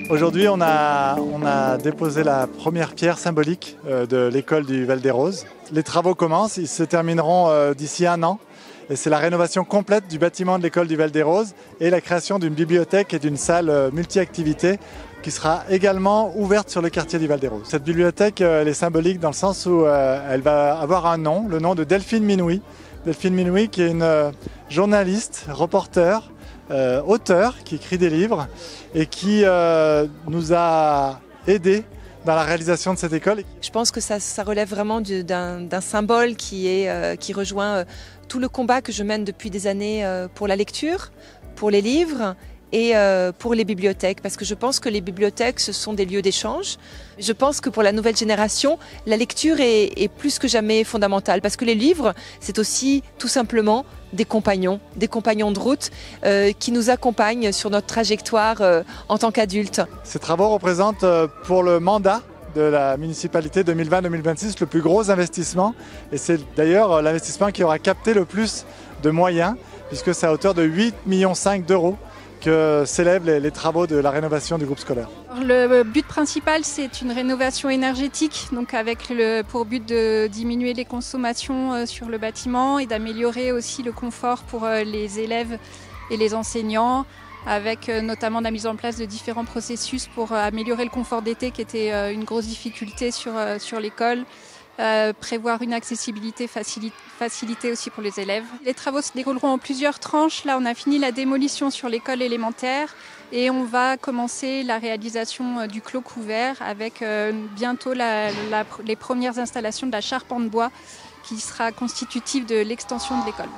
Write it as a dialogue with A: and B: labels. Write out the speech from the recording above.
A: Aujourd'hui, on a déposé la première pierre symbolique de l'école du Val-des-Roses. Les travaux commencent, ils se termineront d'ici 1 an. Et c'est la rénovation complète du bâtiment de l'école du Val-des-Roses et la création d'une bibliothèque et d'une salle multi-activités qui sera également ouverte sur le quartier du Val-des-Roses. Cette bibliothèque, elle est symbolique dans le sens où elle va avoir un nom, le nom de Delphine Minouy. Delphine Minouy qui est une journaliste, reporter, auteur qui écrit des livres et qui nous a aidés dans la réalisation de cette école.
B: Je pense que ça relève vraiment d'un symbole qui rejoint tout le combat que je mène depuis des années pour la lecture, pour les livres et pour les bibliothèques, parce que je pense que les bibliothèques, ce sont des lieux d'échange. Je pense que pour la nouvelle génération, la lecture est plus que jamais fondamentale, parce que les livres, c'est aussi tout simplement des compagnons de route qui nous accompagnent sur notre trajectoire en tant qu'adultes.
A: Ces travaux représentent pour le mandat de la municipalité 2020-2026 le plus gros investissement, et c'est d'ailleurs l'investissement qui aura capté le plus de moyens, puisque c'est à hauteur de 8,5 millions d'euros que s'élèvent les travaux de la rénovation du groupe scolaire.
C: Le but principal, c'est une rénovation énergétique, donc avec pour but de diminuer les consommations sur le bâtiment et d'améliorer aussi le confort pour les élèves et les enseignants, avec notamment la mise en place de différents processus pour améliorer le confort d'été qui était une grosse difficulté sur l'école. Prévoir une accessibilité facilitée aussi pour les élèves. Les travaux se dérouleront en plusieurs tranches. Là, on a fini la démolition sur l'école élémentaire et on va commencer la réalisation du clos couvert avec bientôt les premières installations de la charpente bois qui sera constitutive de l'extension de l'école.